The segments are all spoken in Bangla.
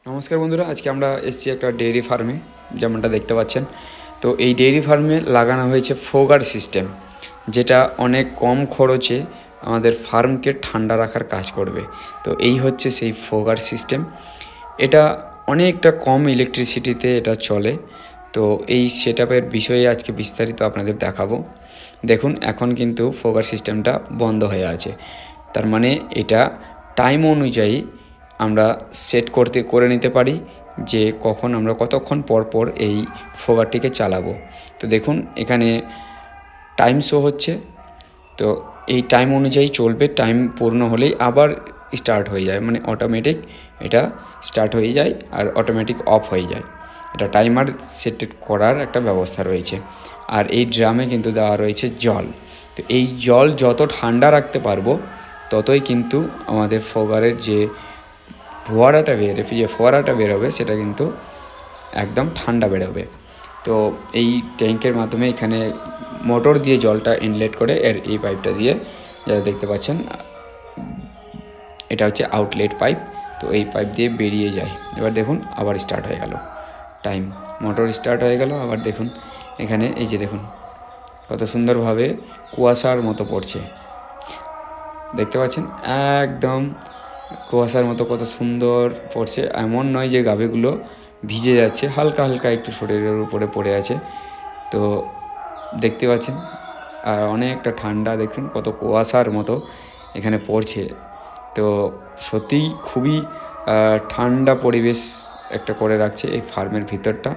নমস্কার বন্ধুরা, আজকে আমরা এসেছি একটা ডেইরি ফার্মে, যেমনটা দেখতে পাচ্ছেন। তো এই ডেইরি ফার্মে লাগানো হয়েছে ফোগার সিস্টেম, যেটা অনেক কম খরচে আমাদের ফার্মকে ঠান্ডা রাখার কাজ করবে। তো এই হচ্ছে সেই ফোগার সিস্টেম। এটা অনেকটা কম ইলেকট্রিসিটিতে এটা চলে। তো এই সেটআপের বিষয়ে আজকে বিস্তারিত আপনাদের দেখাবো। দেখুন, এখন কিন্তু ফোগার সিস্টেমটা বন্ধ হয়ে আছে। তার মানে এটা টাইম অনুযায়ী আমরা সেট করে নিতে পারি যে কখন আমরা কতক্ষণ পর পর এই ফোগারটিকে চালাবো। তো দেখুন, এখানে টাইম শো হচ্ছে। তো এই টাইম অনুযায়ী চলবে। টাইম পূর্ণ হলেই আবার স্টার্ট হয়ে যায়, মানে অটোমেটিক এটা স্টার্ট হয়ে যায় আর অটোমেটিক অফ হয়ে যায়। এটা টাইমার সেট করার একটা ব্যবস্থা রয়েছে। আর এই ড্রামে কিন্তু দেওয়া রয়েছে জল। তো এই জল যত ঠান্ডা রাখতে পারবো ততই কিন্তু আমাদের ফোগারের যে ফোয়ারাটা বেরোবে সেটা কিন্তু একদম ঠান্ডা বেরোবে। তো এই ট্যাঙ্কের মাধ্যমে এখানে মোটর দিয়ে জলটা ইনলেট করে এই পাইপটা দিয়ে, যারা দেখতে পাচ্ছেন, এটা হচ্ছে আউটলেট পাইপ। তো এই পাইপ দিয়ে বেরিয়ে যায়। এবার দেখুন, আবার স্টার্ট হয়ে গেল টাইম, মোটর স্টার্ট হয়ে গেল। আবার দেখুন এখানে, এই যে দেখুন কত সুন্দরভাবে কুয়াশার মতো পড়ছে, দেখতে পাচ্ছেন, একদম কুয়াশার মতো কত সুন্দর পড়ছে। এমন নয় যে গাভীগুলো ভিজে যাচ্ছে, হালকা হালকা একটু শরীরের উপরে পড়ে আছে। তো দেখতে পাচ্ছেন, আর অনেকটা ঠান্ডা, দেখুন কত কুয়াশার মতো এখানে পড়ছে। তো সত্যিই খুবই ঠান্ডা পরিবেশ একটা করে রাখছে এই ফার্মের ভিতরটা।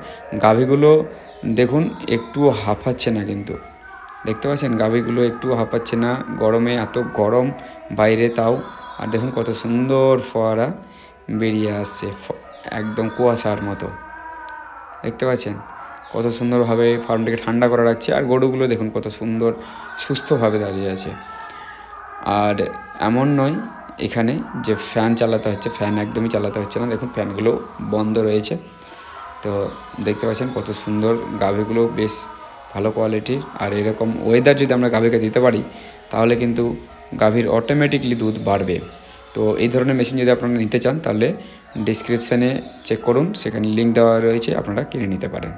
গাভীগুলো দেখুন একটুও হাঁপাচ্ছে না, কিন্তু দেখতে পাচ্ছেন গাভীগুলো একটু হাঁপাচ্ছে না। গরমে, এত গরম বাইরে, তাও। আর দেখুন কত সুন্দর ফোয়ারা বেরিয়ে আসছে, একদম কুয়াশার মতো। দেখতে পাচ্ছেন কত সুন্দরভাবে ফার্মটাকে ঠান্ডা করে রাখছে। আর গরুগুলো দেখুন কত সুন্দর সুস্থভাবে দাঁড়িয়ে আছে। আর এমন নয় এখানে যে ফ্যান চালাতে হচ্ছে, ফ্যান একদমই চালাতে হচ্ছে না। দেখুন ফ্যানগুলো বন্ধ রয়েছে। তো দেখতে পাচ্ছেন কত সুন্দর, গাভীগুলো বেশ ভালো কোয়ালিটির। আর এরকম ওয়েদার যদি আমরা গাভীকে দিতে পারি তাহলে কিন্তু গাভীর অটোমেটিকলি দুধ বাড়বে। তো এই ধরনের মেশিন যদি আপনারা নিতে চান তাহলে ডিসক্রিপশানে চেক করুন, সেখানে লিঙ্ক দেওয়া রয়েছে, আপনারা কিনে নিতে পারেন।